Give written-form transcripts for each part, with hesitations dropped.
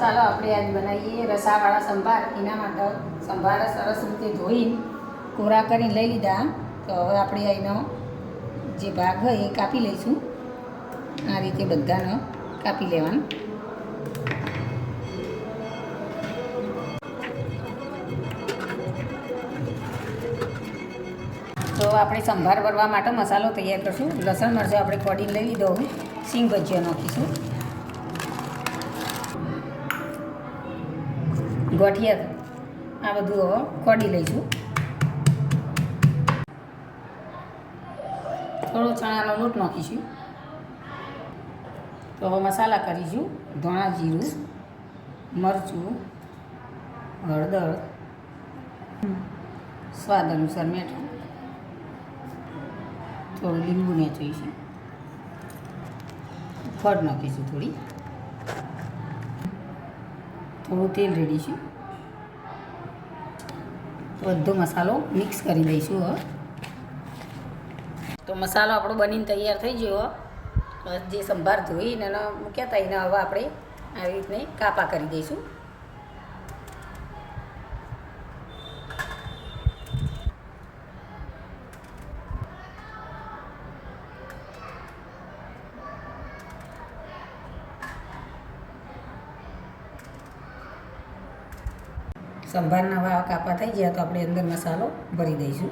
ચાલો આપણે આજ બનાવીએ રસાવાળા સંભાર. એના માટે સંભાર સરસ રીતે ધોઈને કોરા કરીને લઈ લીધા. તો હવે આપણે એનો જે ભાગ હોય એ કાપી લઈશું. આ રીતે બધાનો કાપી લેવાનું. તો આપણે સંભાર ભરવા માટે મસાલો તૈયાર કરીશું. લસણ મરચાં આપણે કોડીને લઈ લીધો. સિંગ ભજીયા નાખીશું. ગોઠિયા આ બધું હવે કોડી લઈશું. થોડો ચણાનો લોટ નાખીશું. તો હવે મસાલા કરીશું. ધાણા જીરું, મરચું, હળદર, સ્વાદ અનુસાર મીઠું, થોડું લીંબુ નીચોઈશું. ખડ નાખીશું. થોડું તેલ રેડીશું. બધો મસાલો મિક્સ કરી દઈશું. હવે તો મસાલો આપણો બનીને તૈયાર થઈ ગયો. જે સંભાર ધોઈને એનો મૂક્યા હતા એને હવે આપણે આવી રીતને કાપા કરી દઈશું. સંભારના વાવ કાપા થઈ ગયા તો આપણે અંદર મસાલો ભરી દઈશું.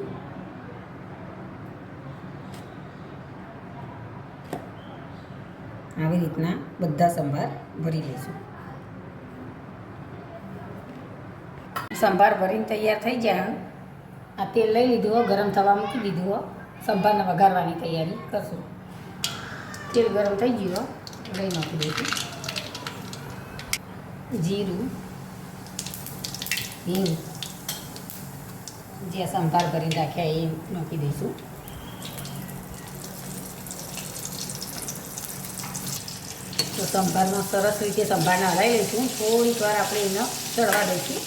આવી રીતના બધા સંભાર ભરી લઈશું. સંભાર ભરીને તૈયાર થઈ જાય. આ તેલ લઈ લીધું, ગરમ થવા મૂકી દીધું. સંભારને વઘારવાની તૈયારી કરશું. તેલ ગરમ થઈ ગયું, લઈ નાખી દઈશું. જીરું, હિંગ, જે સંભાર ભરી રાખ્યા એ નાખી દઈશું. તો સંભારનો સરસ રીતે સંભારને હલાવી લઈશું. થોડીક વાર આપણે એને ચડવા દઈશું.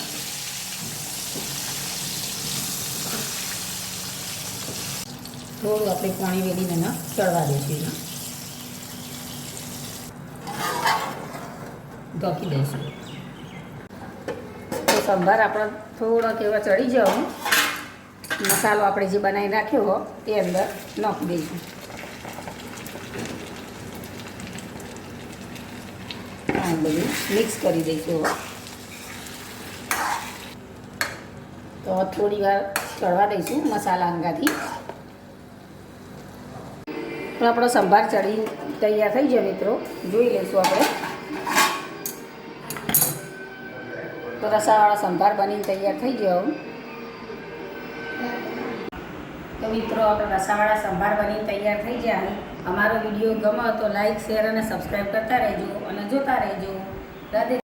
થોડું આપણે પાણી વેલીને એને ચડવા દઈશું. એને ઢોકી દઈશું. તો સંભાર આપણો થોડોક એવો ચડી જાવ, મસાલો આપણે જે બનાવી રાખ્યો હોય તે અંદર નાખી દઈશું. આ બધું મિક્સ કરી દઈશું. તો થોડી વાર ચડવા દઈશું મસાલા અંગાથી. તો આપણો સંભાર ચડી તૈયાર થઈ જાય મિત્રો, જોઈ લઈશું આપણે. તો રસાવાળા સંભાર બનીને તૈયાર થઈ ગયો. તો મિત્રો આપણો રસાવાળા સંભાર બનીને તૈયાર થઈ જાય. અમારો વિડીયો ગમે તો લાઈક, શેર અને સબસ્ક્રાઈબ કરતા રહેજો અને જોતા રહેજો. રાધે.